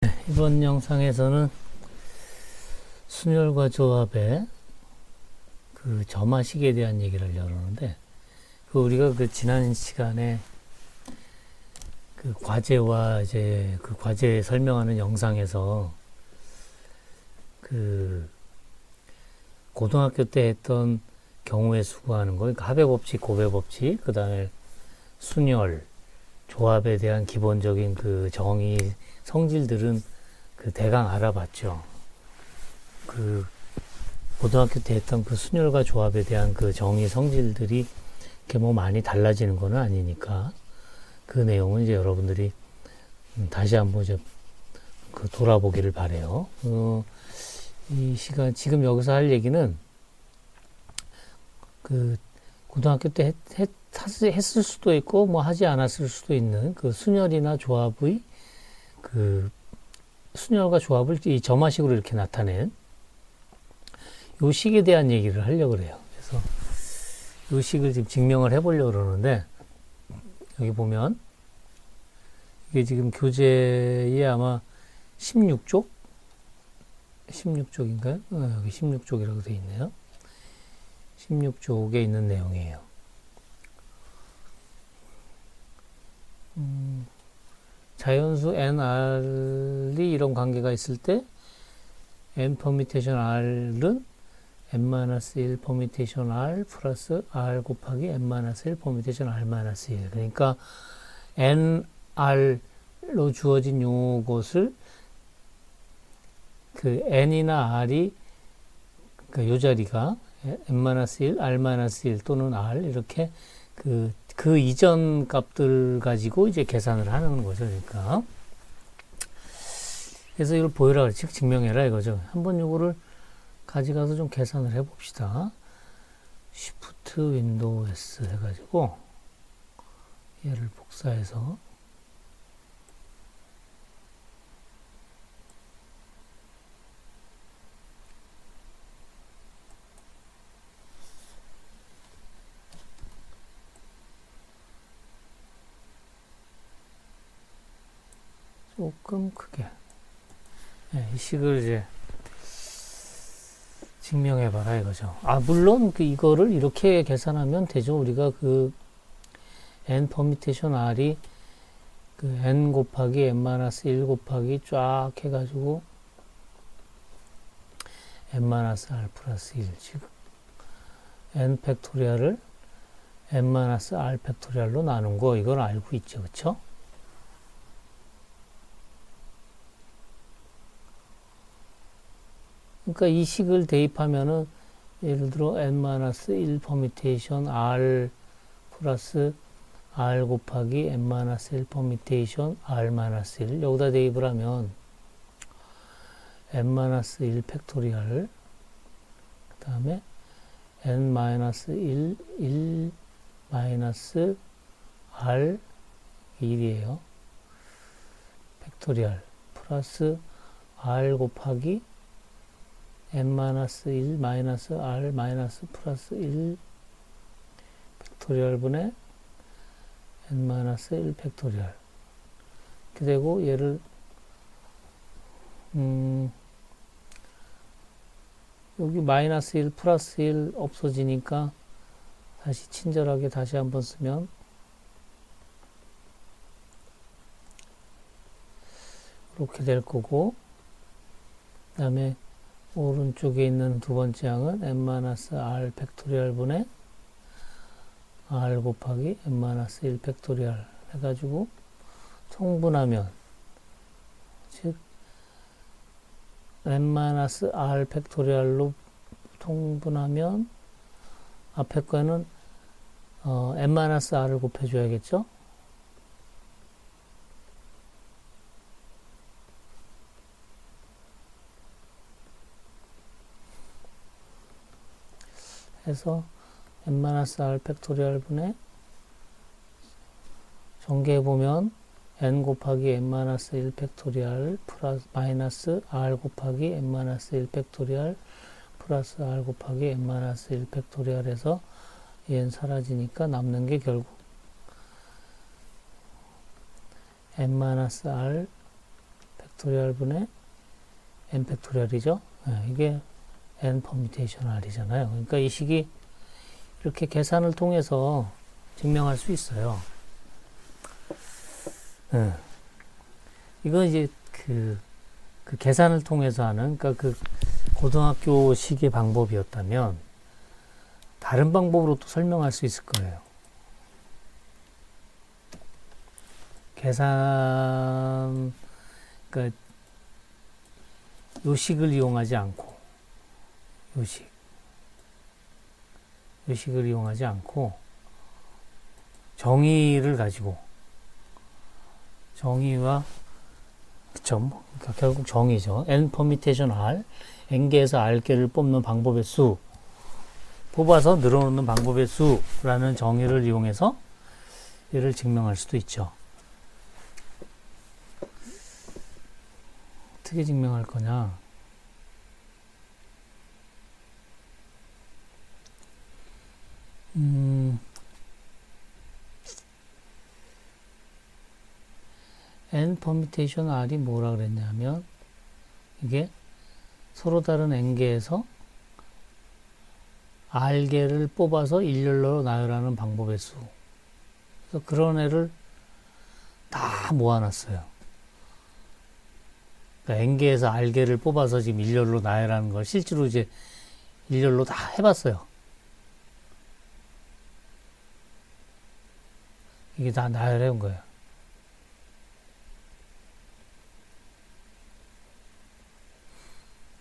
이번 영상에서는 순열과 조합의 그 점화식에 대한 얘기를 하려고 하는데, 우리가 지난 시간에 그 과제와 이제 그 과제 설명하는 영상에서 그 고등학교 때 했던 경우에 수거하는 거, 그러니까 합의법칙, 고배법칙, 그 다음에 순열, 조합에 대한 기본적인 그 정의, 성질들은 그 대강 알아봤죠. 그 고등학교 때 했던 그 순열과 조합에 대한 그 정의, 성질들이 이렇게 뭐 많이 달라지는 건 아니니까 그 내용은 이제 여러분들이 다시 한번 이제 그 돌아보기를 바래요. 이 시간 지금 여기서 할 얘기는 그 고등학교 때 했을 수도 있고 뭐 하지 않았을 수도 있는 그 순열이나 조합의 그 순열과 조합을 이 점화식으로 이렇게 나타낸 요 식에 대한 얘기를 하려고 그래요. 그래서 요 식을 지금 증명을 해보려고 그러는데, 여기 보면 이게 지금 교재에 아마 16쪽? 16쪽인가요? 여기 16쪽이라고 되어 있네요. 16쪽에 있는 내용이에요. 자연수 nr이 이런 관계가 있을 때 n 퍼미테이션 r은 n-1 퍼미테이션 r 플러스 r 곱하기 n-1 퍼미테이션 r-1. 그러니까 nr로 주어진 요것을 그 n이나 r이 그러니까 요 자리가 n-1, r-1 또는 r 이렇게 그 이전 값들 가지고 이제 계산을 하는 거죠. 그러니까 그래서 이걸 보여라, 즉 증명해라 이거죠. 한번 요거를 가져가서 좀 계산을 해봅시다. Shift 윈도우 S 해가지고 얘를 복사해서 조금 크게, 이 식을 이제 증명해봐라 이거죠. 물론 이거를 이렇게 계산하면 되죠. 우리가 n 퍼미테이션 r이 n 곱하기 n-1 곱하기 쫙 해가지고 n-r 플러스 1, 즉 n 팩토리얼을 n-r 팩토리얼로 나눈 거, 이걸 알고 있죠. 그쵸? 그러니까 이 식을 대입하면은 예를 들어 n-1 퍼미테이션 r 플러스 r 곱하기 n-1 퍼미테이션 r-1 여기다 대입을 하면 n-1 팩토리얼 그 다음에 n-1 1 마이너스 r 1이에요. 팩토리얼 플러스 r 곱하기 n-1 마이너스 r 마이너스 플러스 1 팩토리얼 분의 n-1 팩토리얼 이렇게 되고, 얘를 여기 마이너스 1 플러스 1 없어지니까 다시 친절하게 다시 한번 쓰면 이렇게 될 거고, 그 다음에 오른쪽에 있는 두 번째 항은 n-r 팩토리얼 분의 r 곱하기 n-1 팩토리얼 해가지고 통분하면, 즉 n-r 팩토리얼로 통분하면 앞에 거는 n-r을 곱해줘야겠죠. 해서 n-r 팩토리얼 분의 전개해보면 n 곱하기 n-1 팩토리얼 플러스 마이너스 r 곱하기 n-1 팩토리얼 플러스 r 곱하기 n-1 팩토리얼 해서 얘는 사라지니까 남는 게 결국 n-r 팩토리얼 분의 n 팩토리얼이죠. 예, 이게 n 퍼뮤테이션 r이잖아요. 그러니까 이 식이 이렇게 계산을 통해서 증명할 수 있어요. 예. 이건 이제 그 계산을 통해서 하는, 그러니까 그 고등학교식의 방법이었다면 다른 방법으로 또 설명할 수 있을 거예요. 계산, 그러니까 요식을 이용하지 않고, 요식을 이용하지 않고 정의를 가지고, 정의와 그쵸, 그러니까 결국 정의죠. n 퍼뮤테이션 r, n개에서 r개를 뽑는 방법의 수, 뽑아서 늘어놓는 방법의 수라는 정의를 이용해서 얘를 증명할 수도 있죠. 어떻게 증명할 거냐? n 퍼뮤테이션 r이 뭐라 그랬냐면 이게 서로 다른 n개에서 r개를 뽑아서 일렬로 나열하는 방법의 수. 그래서 그런 애를 다 모아놨어요. 그러니까 n개에서 r개를 뽑아서 지금 일렬로 나열하는 걸 실제로 이제 일렬로 다 해봤어요. 이게 다 나열해온 거예요.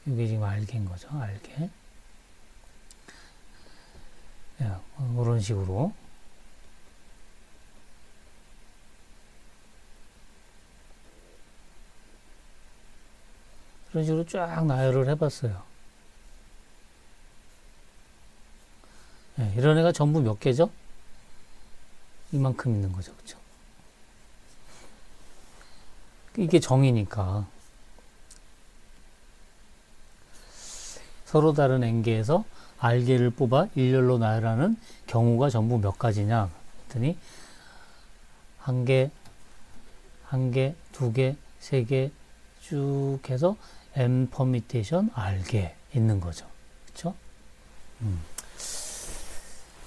이게 지금 r개인 거죠. r개. 이런 식으로. 이런 식으로 쫙 나열을 해봤어요. 이런 애가 전부 몇 개죠? 이만큼 있는 거죠. 그쵸? 이게 정의니까. 서로 다른 n개에서 r개를 뽑아 일렬로 나열하는 경우가 전부 몇 가지냐 했더니 한 개, 두 개, 세 개 쭉 해서 n 퍼뮤테이션 r개 있는 거죠. 그쵸?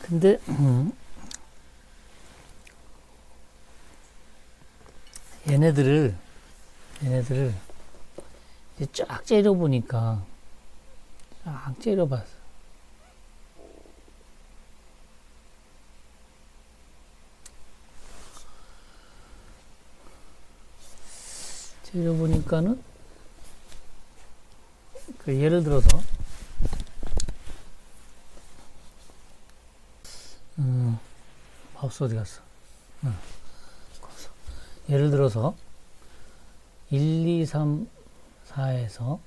근데 얘네들을 이제 쫙 째려보니까 쫙 째려봤어. 째려보니까는 예를 들어서 마우스 어디 갔어? 예를 들어서 1, 2, 3, 4에서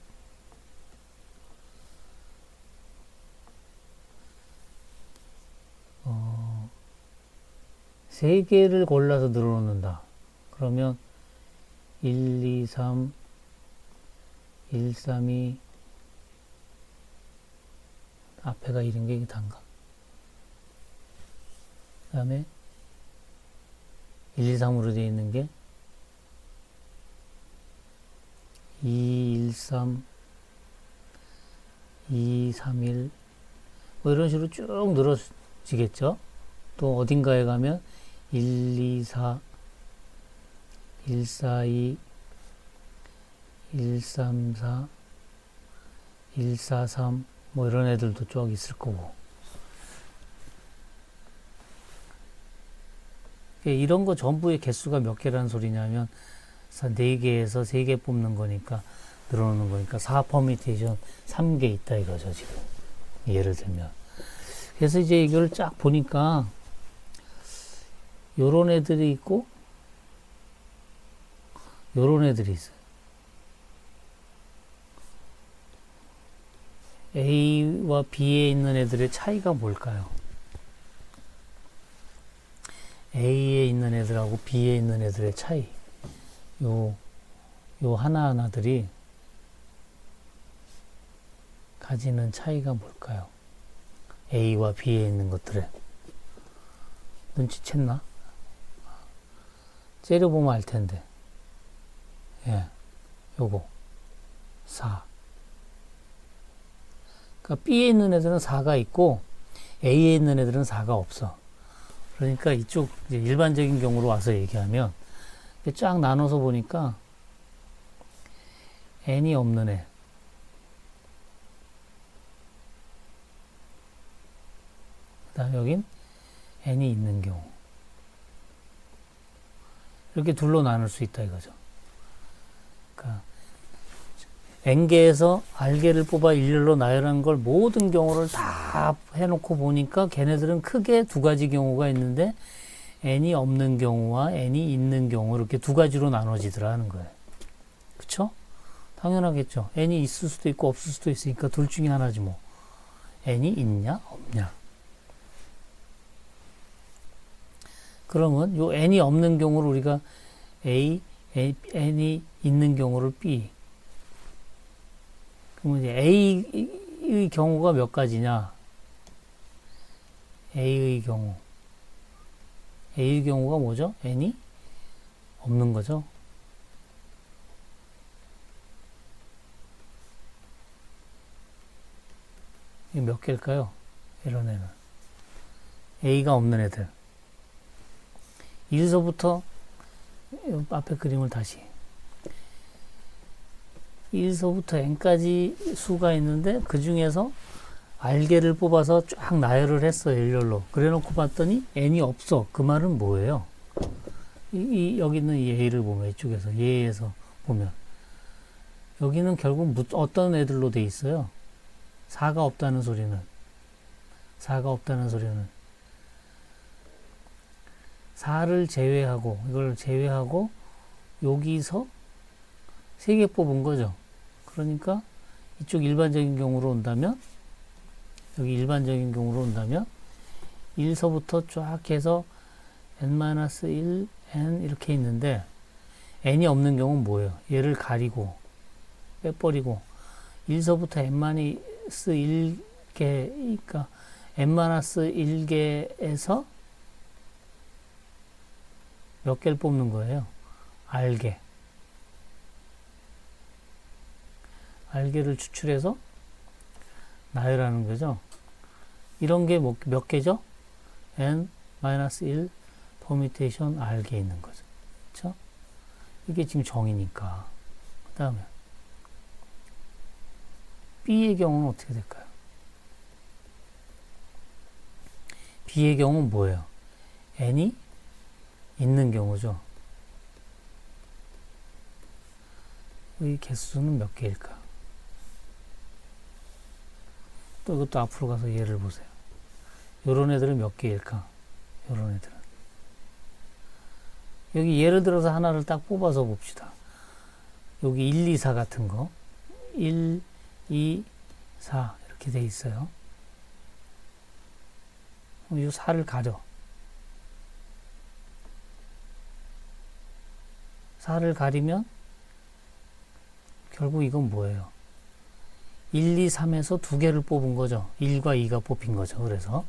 세 개를 골라서 늘어놓는다. 그러면 1, 2, 3, 1, 3, 2 앞에가 이런 게 단가. 그 다음에 1, 2, 3으로 되어 있는 게 2, 1, 3, 2, 3, 1 뭐 이런 식으로 쭉 늘어지겠죠. 또 어딘가에 가면 1, 2, 4, 1, 4, 2, 1, 3, 4, 1, 4, 3 뭐 이런 애들도 쭉 있을 거고. 이런 거 전부의 개수가 몇 개라는 소리냐면 4개에서 3개 뽑는 거니까 늘어놓는 거니까 4 퍼뮤테이션 3개 있다 이거죠 지금. 예를 들면. 그래서 이제 이걸 쫙 보니까 요런 애들이 있고 요런 애들이 있어요. A와 B에 있는 애들의 차이가 뭘까요? A에 있는 애들하고 B에 있는 애들의 차이. 요 하나하나들이 가지는 차이가 뭘까요? A와 B에 있는 것들의. 눈치챘나? 째려보면 알 텐데. 예. 요거 4. 그러니까 B에 있는 애들은 4가 있고 A에 있는 애들은 4가 없어. 그러니까 이쪽 이제 일반적인 경우로 와서 얘기하면 쫙 나눠서 보니까 N이 없는 애, 그다음 여긴 N이 있는 경우, 이렇게 둘로 나눌 수 있다 이거죠. 그러니까 N개에서 R개를 뽑아 일렬로 나열한 걸 모든 경우를 다 해놓고 보니까 걔네들은 크게 두 가지 경우가 있는데 N이 없는 경우와 N이 있는 경우 이렇게 두 가지로 나눠지더라 하는 거예요. 그쵸? 당연하겠죠. N이 있을 수도 있고 없을 수도 있으니까 둘 중에 하나지 뭐. N이 있냐 없냐. 그러면 요 N이 없는 경우를 우리가 N이 있는 경우를 B. 그러면 이제 A의 경우가 몇 가지냐? A의 경우가 뭐죠? N이 없는 거죠. 이게 몇 개일까요? 이런 애는. A가 없는 애들. 1서부터 앞에 그림을 다시 1서부터 n까지 수가 있는데 그 중에서 R개를 뽑아서 쫙 나열을 했어요. 일렬로. 그래 놓고 봤더니 n이 없어. 그 말은 뭐예요? 여기 있는 이 A를 보면 이쪽에서 얘에서 보면 여기는 결국 어떤 애들로 돼 있어요? 4가 없다는 소리는 4를 제외하고 이걸 제외하고 여기서 3개 뽑은 거죠. 그러니까 이쪽 일반적인 경우로 온다면 여기 일반적인 경우로 온다면 1서부터 쫙 해서 n-1, n 이렇게 있는데 n이 없는 경우는 뭐예요? 얘를 가리고 빼버리고 1서부터 n-1개 그러니까 n-1개에서 몇 개를 뽑는 거예요? R개. R개를 추출해서 나열하는 거죠. 이런 게 몇 개죠? n-1 퍼미테이션 R개 있는 거죠. 그렇죠? 이게 지금 정의니까. 그 다음에 B의 경우는 어떻게 될까요? B의 경우는 뭐예요? n이 있는 경우죠. 이 개수는 몇 개일까? 또 이것도 앞으로 가서 예를 보세요. 요런 애들은 몇 개일까? 요런 애들은. 여기 예를 들어서 하나를 딱 뽑아서 봅시다. 여기 1, 2, 4 같은 거. 1, 2, 4 이렇게 돼 있어요. 이 4를 가려. 4를 가리면 결국 이건 뭐예요? 1, 2, 3에서 두 개를 뽑은 거죠. 1과 2가 뽑힌 거죠. 그래서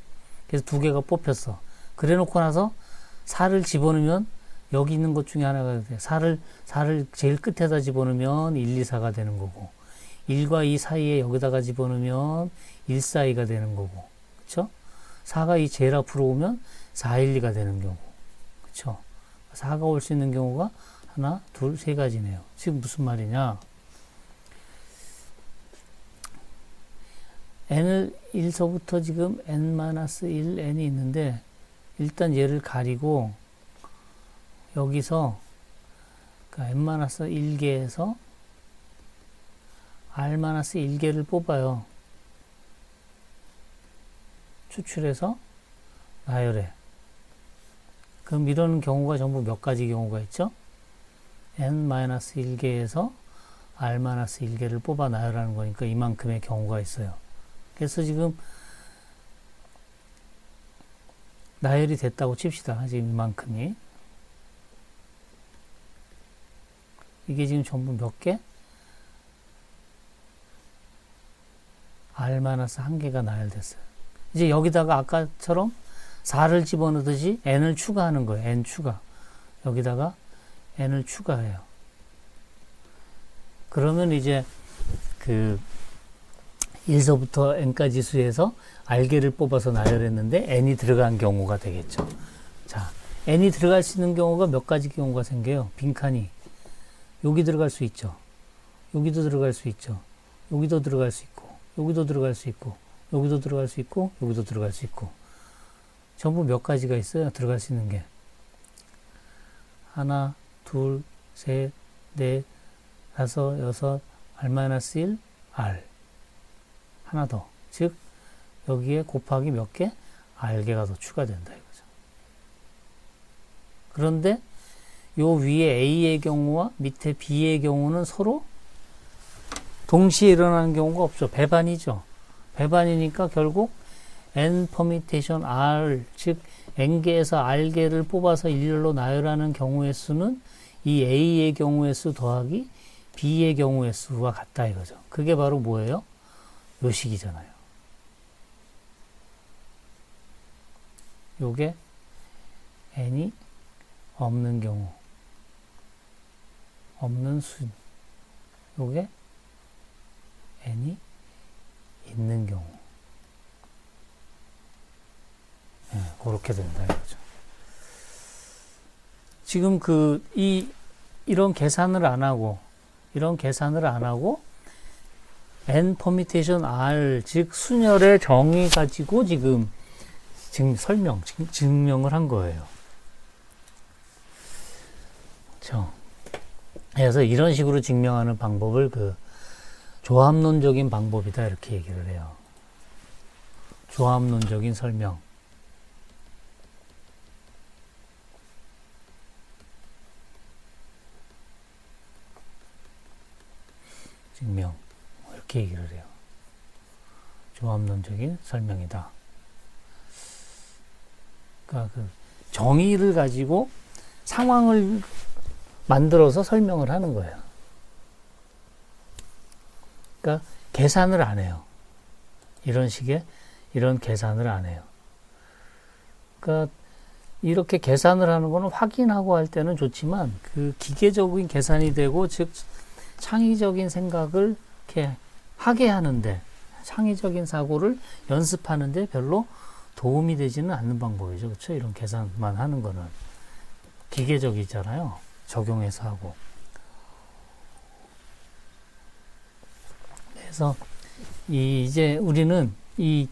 두 개가 뽑혔어. 그래 놓고 나서 4를 집어넣으면 여기 있는 것 중에 하나가 돼. 4를 제일 끝에다 집어넣으면 1, 2, 4가 되는 거고 1과 2 사이에 여기다가 집어넣으면 1, 4, 2가 되는 거고 그쵸? 4가 이 제일 앞으로 오면 4, 1, 2가 되는 경우 그쵸? 4가 올 수 있는 경우가 하나, 둘, 세 가지네요. 지금 무슨 말이냐? n을 1서부터 지금 n-1, n이 있는데 일단 얘를 가리고 여기서 그러니까 n-1개에서 r-1개를 뽑아요. 추출해서 나열해. 그럼 이런 경우가 전부 몇 가지 경우가 있죠? n-1개에서 r-1개를 뽑아 나열하는 거니까 이만큼의 경우가 있어요. 그래서 지금 나열이 됐다고 칩시다. 지금 이만큼이. 이게 지금 전부 몇 개? r-1개가 나열됐어요. 이제 여기다가 아까처럼 4를 집어넣듯이 n을 추가하는 거예요. n 추가. 여기다가 n을 추가해요. 그러면 이제 그 1서부터 n까지 수에서 r개를 뽑아서 나열했는데 n이 들어간 경우가 되겠죠. 자, n이 들어갈 수 있는 경우가 몇 가지 경우가 생겨요. 빈칸이 여기 들어갈 수 있죠. 여기도 들어갈 수 있죠. 여기도 들어갈 수 있고, 여기도 들어갈 수 있고, 여기도 들어갈 수 있고, 여기도 들어갈 수 있고. 전부 몇 가지가 있어요. 들어갈 수 있는 게. 하나, 둘, 셋, 넷, 다섯, 여섯, r-1, r. 하나 더. 즉, 여기에 곱하기 몇 개? r개가 더 추가된다 이거죠. 그런데 요 위에 A의 경우와 밑에 B의 경우는 서로 동시에 일어나는 경우가 없죠. 배반이죠. 배반이니까 결국 n 퍼미테이션 r, 즉 n개에서 r개를 뽑아서 일렬로 나열하는 경우의 수는 이 A의 경우의 수 더하기 B의 경우의 수와 같다 이거죠. 그게 바로 뭐예요? 요 식이잖아요. 요게 n이 없는 경우, 없는 수. 요게 n이 있는 경우. 네, 그렇게 된다 이거죠. 지금 이런 계산을 안 하고, n 퍼미테이션 r, 즉 순열의 정의 가지고 지금 증명을 한 거예요. 그렇죠. 그래서 이런 식으로 증명하는 방법을 조합론적인 방법이다 이렇게 얘기를 해요. 조합론적인 설명. 증명. 이렇게 얘기를 해요. 조합론적인 설명이다. 그러니까 그 정의를 가지고 상황을 만들어서 설명을 하는 거예요. 그러니까 계산을 안 해요. 이런 계산을 안 해요. 그러니까 이렇게 계산을 하는 거는 확인하고 할 때는 좋지만 그 기계적인 계산이 되고 즉 창의적인 생각을 이렇게 하게 하는데 창의적인 사고를 연습하는데 별로 도움이 되지는 않는 방법이죠. 그렇죠? 이런 계산만 하는 거는 기계적이잖아요. 적용해서 하고. 그래서 이제 우리는 이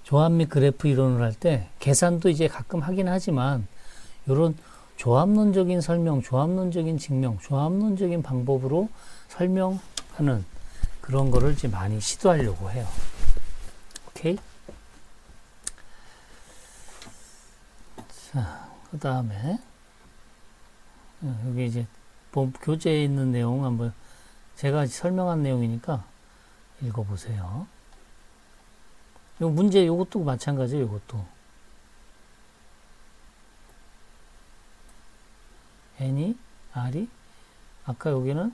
조합 및 그래프 이론을 할 때 계산도 이제 가끔 하긴 하지만 이런 조합론적인 설명, 조합론적인 증명, 조합론적인 방법으로 설명하는 그런 거를 이제 많이 시도하려고 해요. 오케이? 자, 그 다음에 여기 이제 교재에 있는 내용 한번 제가 설명한 내용이니까 읽어보세요. 요 문제 요것도 마찬가지예요. 요것도 n이 r이 아까 여기는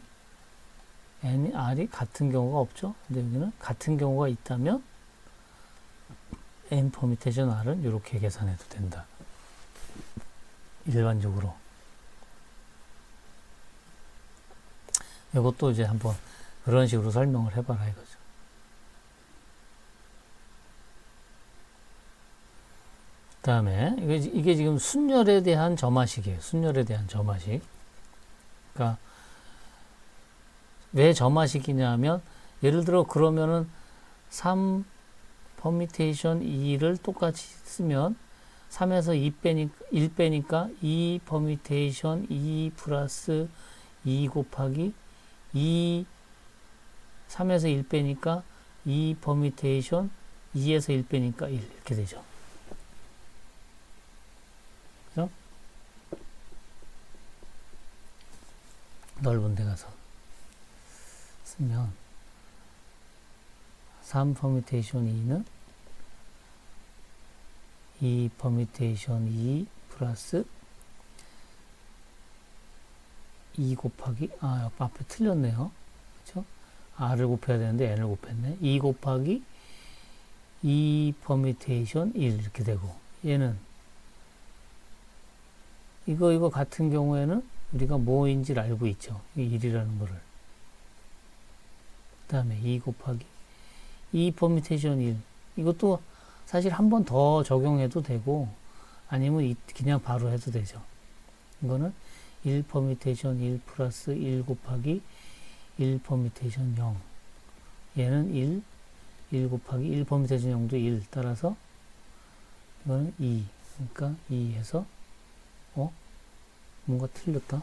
n이 r이 같은 경우가 없죠. 근데 여기는 같은 경우가 있다면 n 퍼미테이션 r은 이렇게 계산해도 된다. 일반적으로. 이것도 이제 한번 그런 식으로 설명을 해봐라 이거죠. 그 다음에 이게 지금 순열에 대한 점화식이에요. 순열에 대한 점화식. 그러니까 왜 점화식이냐면 예를 들어 그러면은 3 퍼미테이션 2를 똑같이 쓰면 3에서 1 빼니까 2 퍼미테이션 2 플러스 2 곱하기 2 3에서 1 빼니까 2 퍼미테이션 2에서 1 빼니까 1 이렇게 되죠. 그죠? 넓은 데 가서 쓰면 3 퍼미테이션 2는 2 퍼미테이션 2 플러스 2 곱하기 앞에 틀렸네요. 그렇죠? r을 곱해야 되는데 n을 곱했네. 2 곱하기 2 퍼미테이션 1 이렇게 되고 얘는 이거 같은 경우에는 우리가 뭐인지를 알고 있죠. 이 1이라는 거를. 다음에 2 곱하기 2 퍼뮤테이션 1. 이것도 사실 한 번 더 적용해도 되고 아니면 그냥 바로 해도 되죠. 이거는 1 퍼뮤테이션 1 플러스 1 곱하기 1 퍼뮤테이션 0. 얘는 1 곱하기 1 퍼뮤테이션 0도 1. 따라서 이거는 2. 그러니까 2 해서 뭔가 틀렸다.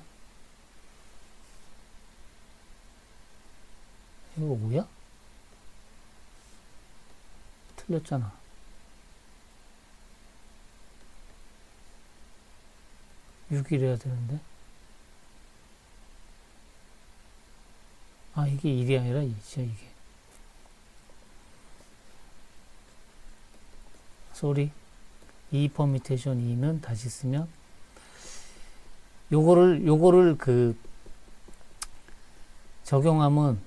이거 5야? 틀렸잖아. 육 이래야 되는데. 아, 이게 1이 아니라 2죠, 이게. 쏘리. 2 퍼뮤테이션 2는 다시 쓰면, 요거를 적용하면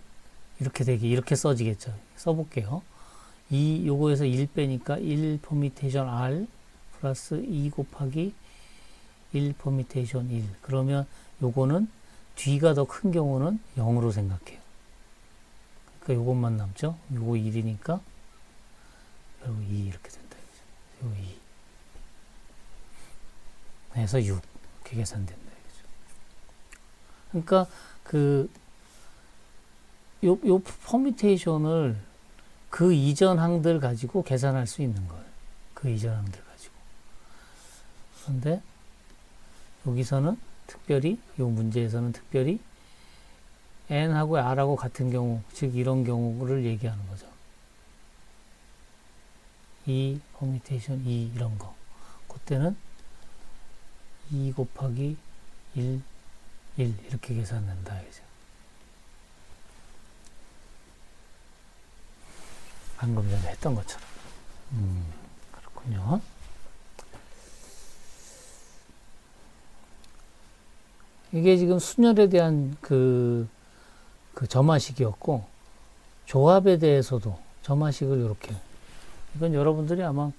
이렇게 써지겠죠. 써볼게요. 요거에서 1 빼니까 1 퍼뮤테이션 R 플러스 2 곱하기 1 퍼뮤테이션 1. 그러면 요거는 뒤가 더 큰 경우는 0으로 생각해요. 그러니까 요것만 남죠. 요거 1이니까 요거 2 이렇게 된다. 요거 2. 해서 6. 이렇게 계산된다. 그러니까 요 퍼뮤테이션을 그 이전 항들 가지고 계산할 수 있는 거예요. 그 이전 항들 가지고. 그런데 여기서는 특별히 이 문제에서는 특별히 n하고 r하고 같은 경우, 즉 이런 경우를 얘기하는 거죠. 이 퍼뮤테이션 2 이런 거. 그때는 2 곱하기 1 이렇게 계산된다. 그죠? 방금 전에 했던 것처럼. 그렇군요. 이게 지금 순열에 대한 그 점화식이었고, 조합에 대해서도 점화식을 이렇게. 이건 여러분들이 아마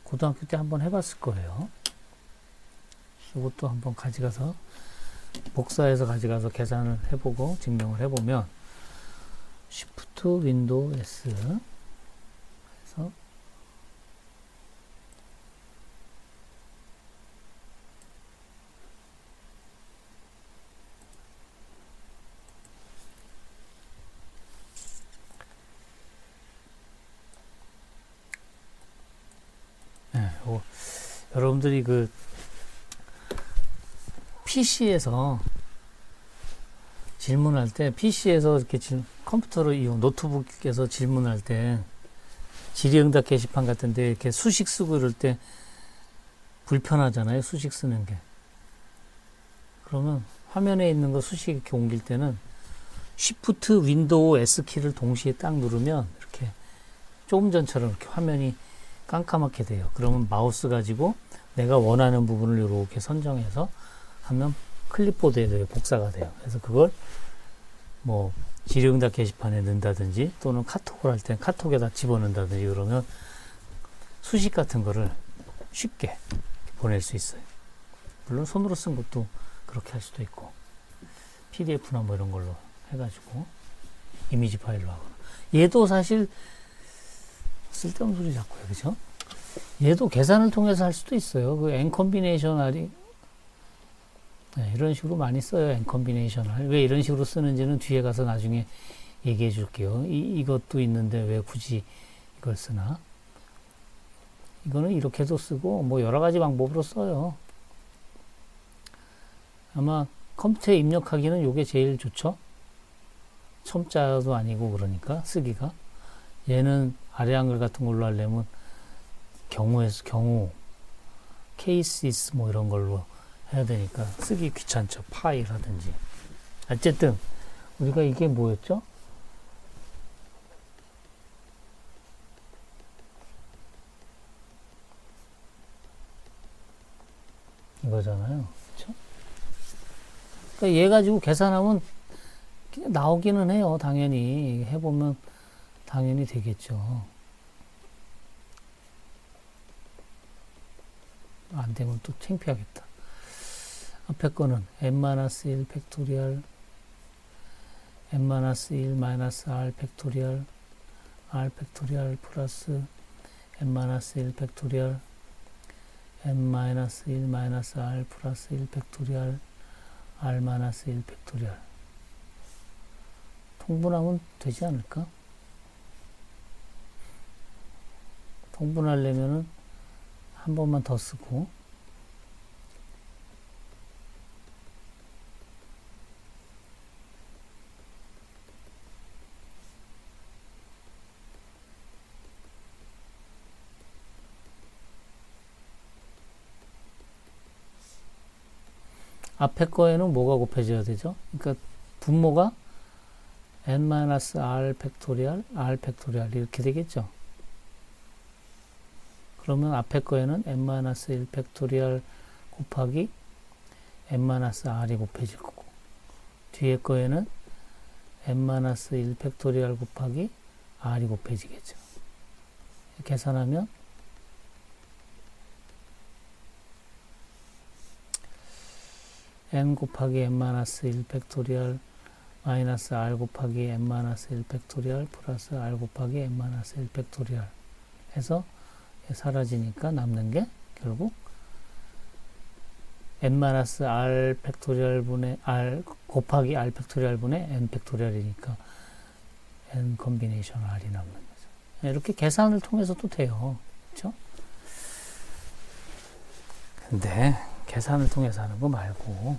고등학교 때 한번 해봤을 거예요. 이것도 한번 가져가서, 복사해서 가져가서 계산을 해보고, 증명을 해보면, Shift 윈도우 S. 해서, 여러분들이 PC에서 질문할 때, PC에서 이렇게 컴퓨터로 노트북에서 질문할 때, 질의응답 게시판 같은데 이렇게 수식 쓰고 이럴 때 불편하잖아요. 수식 쓰는 게. 그러면 화면에 있는 거 수식 이렇게 옮길 때는 Shift 윈도우 S 키를 동시에 딱 누르면 이렇게 조금 전처럼 이렇게 화면이 깜깜하게 돼요. 그러면 마우스 가지고 내가 원하는 부분을 이렇게 선정해서 하면 클립보드에 복사가 돼요. 그래서 그걸 뭐 질의응답 게시판에 넣는다든지 또는 카톡을 할 땐 카톡에다 집어넣는다든지 그러면 수식 같은 거를 쉽게 보낼 수 있어요. 물론 손으로 쓴 것도 그렇게 할 수도 있고 PDF나 뭐 이런 걸로 해가지고 이미지 파일로 하거나. 얘도 사실 쓸데없는 소리 자꾸요, 그죠? 얘도 계산을 통해서 할 수도 있어요. 그 n 컴비네이션알이 이런 식으로 많이 써요. n 컴비네이션알. 왜 이런 식으로 쓰는지는 뒤에 가서 나중에 얘기해 줄게요. 이것도 있는데 왜 굳이 이걸 쓰나? 이거는 이렇게도 쓰고 뭐 여러 가지 방법으로 써요. 아마 컴퓨터에 입력하기는 이게 제일 좋죠. 첨자도 아니고 그러니까 쓰기가. 얘는 아래 한글 같은 걸로 하려면 경우, 케이시스 뭐 이런 걸로 해야 되니까 쓰기 귀찮죠. 파일하든지. 어쨌든 우리가 이게 뭐였죠? 이거잖아요. 그렇죠? 그러니까 얘 가지고 계산하면 나오기는 해요. 당연히 해보면 당연히 되겠죠. 안 되면 또 창피하겠다. 앞에 거는 n-1 팩토리얼 n-1 마이너스 r 팩토리얼 플러스 n-1 팩토리얼 n-1 마이너스 r 플러스 1 팩토리얼 r-1 팩토리얼. 통분하면 되지 않을까? 통분하려면은 한 번만 더 쓰고, 앞에 거에는 뭐가 곱해져야 되죠? 그러니까 분모가 n-r 팩토리얼 r 팩토리얼 이렇게 되겠죠? 그러면 앞에 거에는 n-1 팩토리얼 곱하기 n-r이 곱해질 거고, 뒤에 거에는 n-1 팩토리얼 곱하기 r이 곱해지겠죠. 계산하면 n 곱하기 n-1 팩토리얼 마이너스 r 곱하기 n-1 팩토리얼 플러스 r 곱하기 n-1 팩토리얼 해서 사라지니까 남는 게 결국 n-r 팩토리얼 분의 r 곱하기 r 팩토리얼 분의 n 팩토리얼이니까 n 컨비네이션 r이 남는 거죠. 이렇게 계산을 통해서도 돼요. 그렇죠? 근데 계산을 통해서 하는 거 말고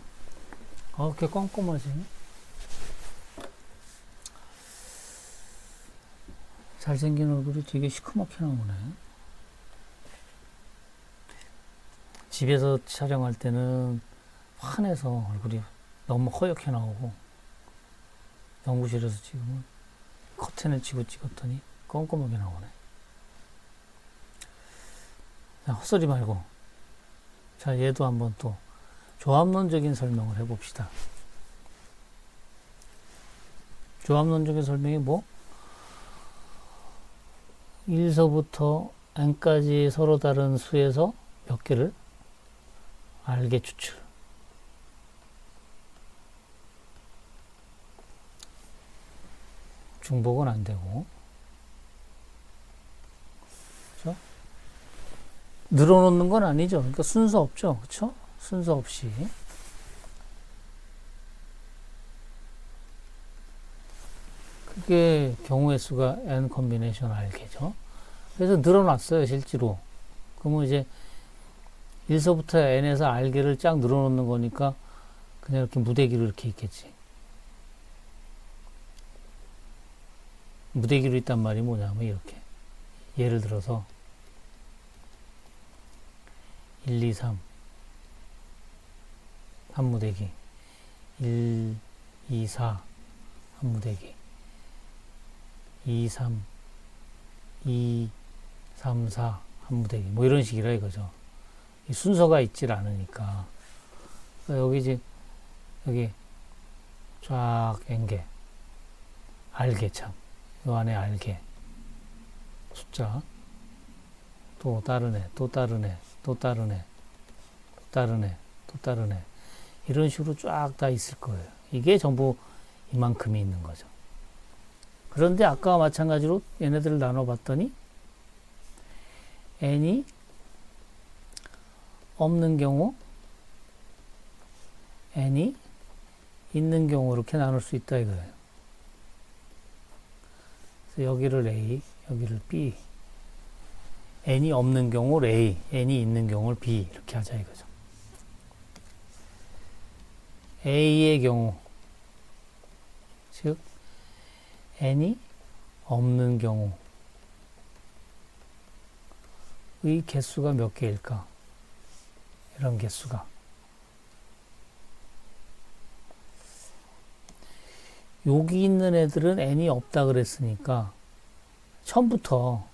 이렇게 꼼꼼하지? 잘생긴 얼굴이 되게 시커멓게 나오네. 집에서 촬영할 때는 환해서 얼굴이 너무 허옇게 나오고, 연구실에서 지금은 커튼을 치고 찍었더니 꼼꼼하게 나오네. 자, 헛소리 말고, 자, 얘도 한번 또 조합론적인 설명을 해봅시다. 조합론적인 설명이 뭐? 1서부터 n까지 서로 다른 수에서 몇 개를 알게 추출. 중복은 안 되고, 그렇죠? 늘어놓는 건 아니죠. 그러니까 순서 없죠, 그렇죠? 순서 없이. 그게 경우의 수가 n 컨비네이션 r개죠. 그래서 늘어났어요, 실제로. 그러면 이제 1서부터 n에서 r개를 쫙 늘어놓는 거니까 그냥 이렇게 무대기로 이렇게 있겠지. 무대기로 있단 말이 뭐냐면 이렇게. 예를 들어서 1, 2, 3 한 무대기, 1, 2, 4 한 무대기, 2, 3, 2, 3, 4 한 무대기, 뭐 이런 식이라 이거죠. 이 순서가 있질 않으니까. 여기 이제 여기 쫙 n개, r개 참, 요 안에 r개 숫자, 또 다른 애, 또 다른 애, 또 다른 애, 또 다른 애, 또 다른 애, 이런 식으로 쫙 다 있을 거예요. 이게 전부 이만큼이 있는 거죠. 그런데 아까와 마찬가지로 얘네들을 나눠봤더니 n이 없는 경우, n이 있는 경우 이렇게 나눌 수 있다 이거예요. 그래서 여기를 A, 여기를 B, n이 없는 경우를 A, n이 있는 경우를 B 이렇게 하자 이거죠. A의 경우, 즉 n이 없는 경우의 개수가 몇 개일까? 이런 개수가. 여기 있는 애들은 n이 없다 그랬으니까 처음부터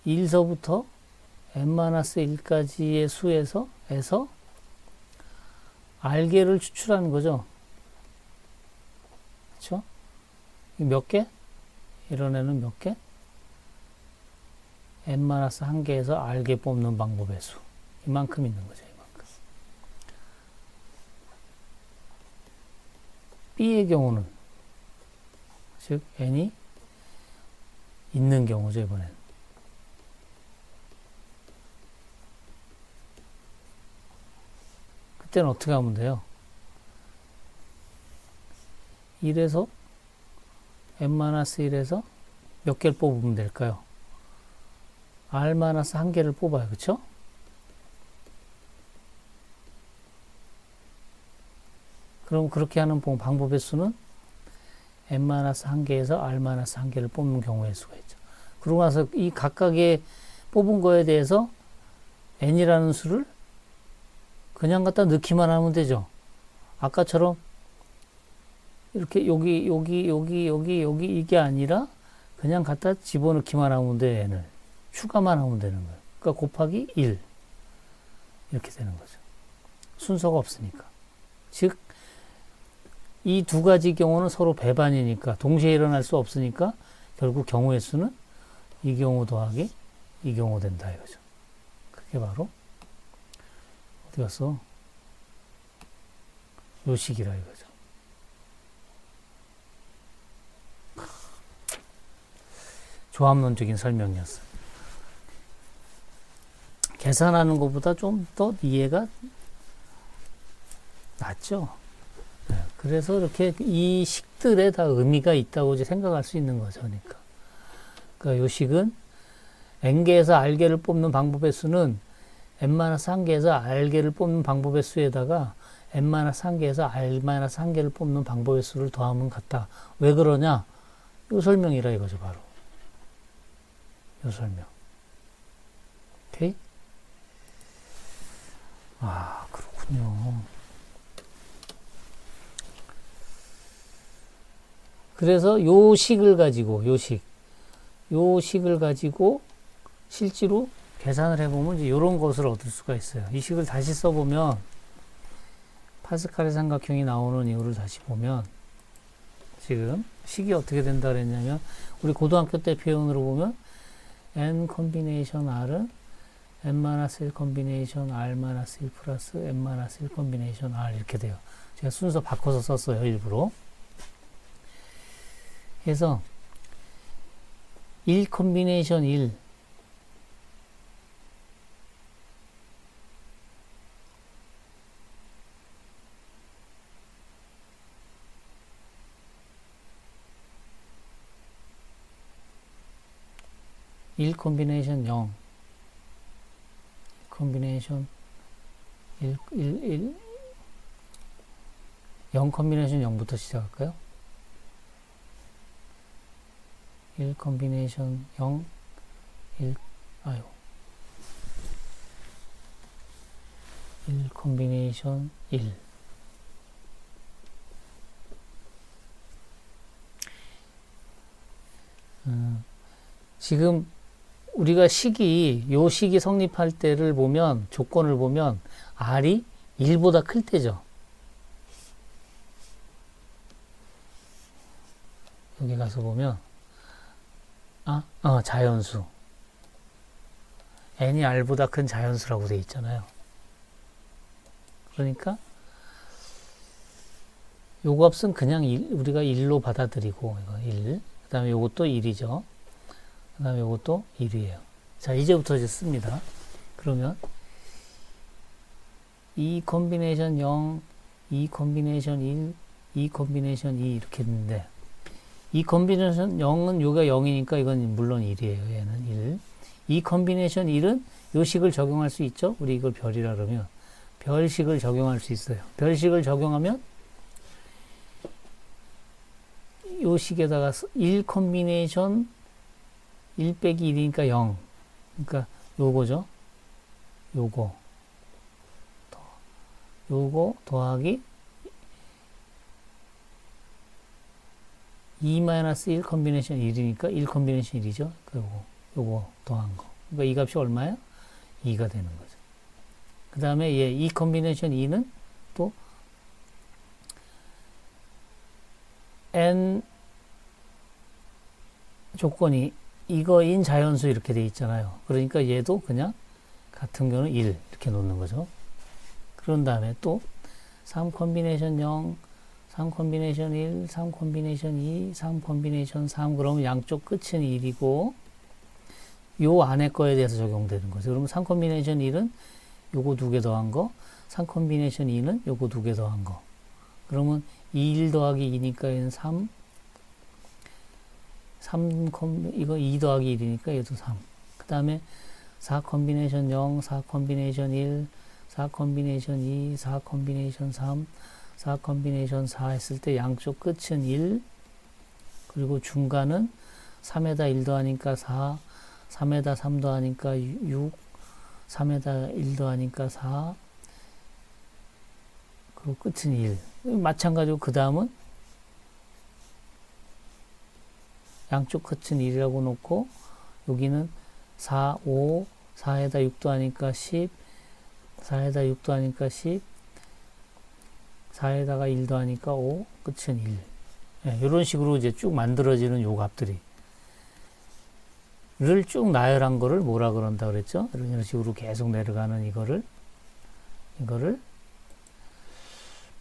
1서부터 n-1까지의 수에서 r개를 추출하는 거죠. 그렇죠? 몇 개? 이런 애는 몇 개? n-1개에서 r개 뽑는 방법의 수. 이만큼 있는 거죠. 이만큼. B의 경우는, 즉 n이 있는 경우죠, 이번엔. 그때는 어떻게 하면 돼요? 1에서 n-1에서 몇 개를 뽑으면 될까요? r-1개를 뽑아요. 그쵸? 그럼 그렇게 하는 방법의 수는 n-1개에서 r-1개를 뽑는 경우의 수가 있죠. 그러고 나서 이 각각의 뽑은 거에 대해서 n이라는 수를 그냥 갖다 넣기만 하면 되죠. 아까처럼 이렇게 여기 이게 아니라 그냥 갖다 집어넣기만 하면 돼. n을 추가만 하면 되는 거예요. 그러니까 곱하기 1 이렇게 되는 거죠. 순서가 없으니까. 즉 이 두 가지 경우는 서로 배반이니까 동시에 일어날 수 없으니까 결국 경우의 수는 이 경우 더하기 이 경우 된다 이거죠. 그게 바로 어디 갔어? 요식이라 이거죠. 조합론적인 설명이었어요. 계산하는 것보다 좀 더 이해가 낫죠. 네, 그래서 이렇게 이 식들에 다 의미가 있다고 이제 생각할 수 있는 거죠. 그러니까 요식은 n개에서 r개를 뽑는 방법의 수는 n-1개에서 r개를 뽑는 방법의 수에다가 n-1개에서 r-1개를 뽑는 방법의 수를 더하면 같다. 왜 그러냐? 요 설명이라 이거죠, 바로. 요 설명. 오케이? 아, 그렇군요. 그래서 요 식을 가지고 실제로 계산을 해보면 이제 요런 것을 얻을 수가 있어요. 이 식을 다시 써보면 파스칼의 삼각형이 나오는 이유를 다시 보면 지금 식이 어떻게 된다 그랬냐면 우리 고등학교 때 표현으로 보면 n 컨비네이션 r은 n-1 컨비네이션 r-1 플러스 n-1 컨비네이션 r 이렇게 돼요. 제가 순서 바꿔서 썼어요, 일부러. 그래서 1 컨비네이션 1 컨비네이션 0 컨비네이션 0 컨비네이션 0부터 시작할까요? 1 컨비네이션 0 1 컨비네이션 1 지금 우리가 요 식이 성립할 때를 보면 조건을 보면 r이 1보다 클 때죠. 여기 가서 보면 자연수. n이 r보다 큰 자연수라고 되어 있잖아요. 그러니까 요 값은 그냥 우리가 1로 받아들이고 이거 1. 그 다음에 요것도 1이죠. 그 다음에 요것도 1이에요. 자, 이제부터 이제 씁니다. 그러면 2 컨비네이션 0, 2 컨비네이션 1, 2 컨비네이션 2 이렇게 했는데 이 컨비네이션 0은 요가 0이니까 이건 물론 1이에요. 얘는 1. 이 컨비네이션 1은 요 식을 적용할 수 있죠. 우리 이걸 별이라 그러면 별식을 적용할 수 있어요. 별식을 적용하면 요 식에다가 1 컨비네이션 1 빼기 1이니까 0. 그러니까 요거죠. 요거 더하기 2-1 컨비네이션 1이니까 1 컨비네이션 1이죠. 요거 더한 거. 그러니까 이 값이 얼마예요? 2가 되는 거죠. 그 다음에 2 컨비네이션 2는 또 n 조건이 이거인 자연수 이렇게 돼 있잖아요. 그러니까 얘도 그냥 같은 경우는 1 이렇게 놓는 거죠. 그런 다음에 또 3 컨비네이션 0, 3 콤비네이션 1, 3 콤비네이션 2, 3 콤비네이션 3. 그러면 양쪽 끝은 1이고 요 안에 거에 대해서 적용되는 거죠. 그러면 3 콤비네이션 1은 요거 두 개 더한 거, 3 콤비네이션 2는 요거 두 개 더한 거. 그러면 1 더하기 2니까 얘는 3, 이거 2 더하기 1이니까 얘도 3. 그 다음에 4 콤비네이션 0, 4 콤비네이션 1, 4 콤비네이션 2, 4 콤비네이션 3, 4 콤비네이션 4 했을 때 양쪽 끝은 1, 그리고 중간은 3에다 1 더하니까 4, 3에다 3 더하니까 6, 3에다 1 더하니까 4, 그리고 끝은 1. 마찬가지로 그 다음은 양쪽 끝은 1이라고 놓고 여기는 4, 5, 4에다 6 더하니까 10, 4에다 6 더하니까 10, 4에다가 1 더하니까 5, 끝은 1. 예, 이런 식으로 이제 쭉 만들어지는 요 값들이 를 쭉 나열한 거를 뭐라 그런다 그랬죠? 이런 식으로 계속 내려가는 이거를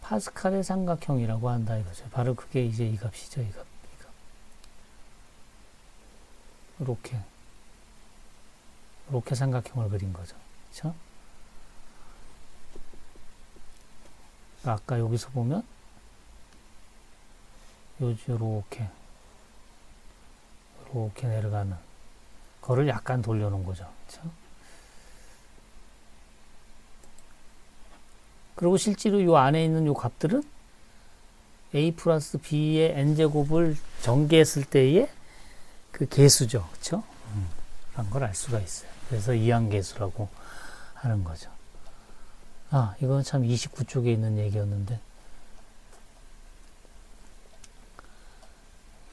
파스칼의 삼각형이라고 한다 이거죠. 바로 그게 이제 이 값이죠. 이 값. 이렇게 삼각형을 그린 거죠. 그렇죠? 아까 여기서 보면 요렇게 내려가는 거를 약간 돌려놓은 거죠. 그렇죠? 그리고 실제로 요 안에 있는 요 값들은 a 플러스 b의 n제곱을 전개했을 때의 그 개수죠. 그렇죠? 라는 걸 알 수가 있어요. 그래서 이항계수라고 하는 거죠. 아, 이건 참 29쪽에 있는 얘기였는데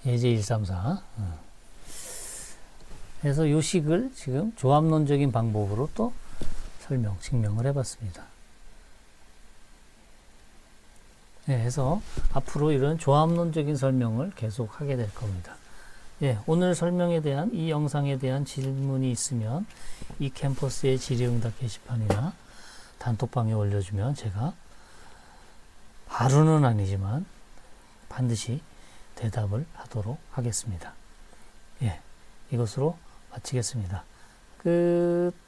예제 134. 그래서 요 식을 지금 조합론적인 방법으로 또 증명을 해봤습니다. 네, 그래서 앞으로 이런 조합론적인 설명을 계속 하게 될 겁니다. 예, 오늘 설명에 대한 이 영상에 대한 질문이 있으면 이 캠퍼스의 질의응답 게시판이나 단톡방에 올려주면 제가 바로는 아니지만 반드시 대답을 하도록 하겠습니다. 예, 이것으로 마치겠습니다. 끝.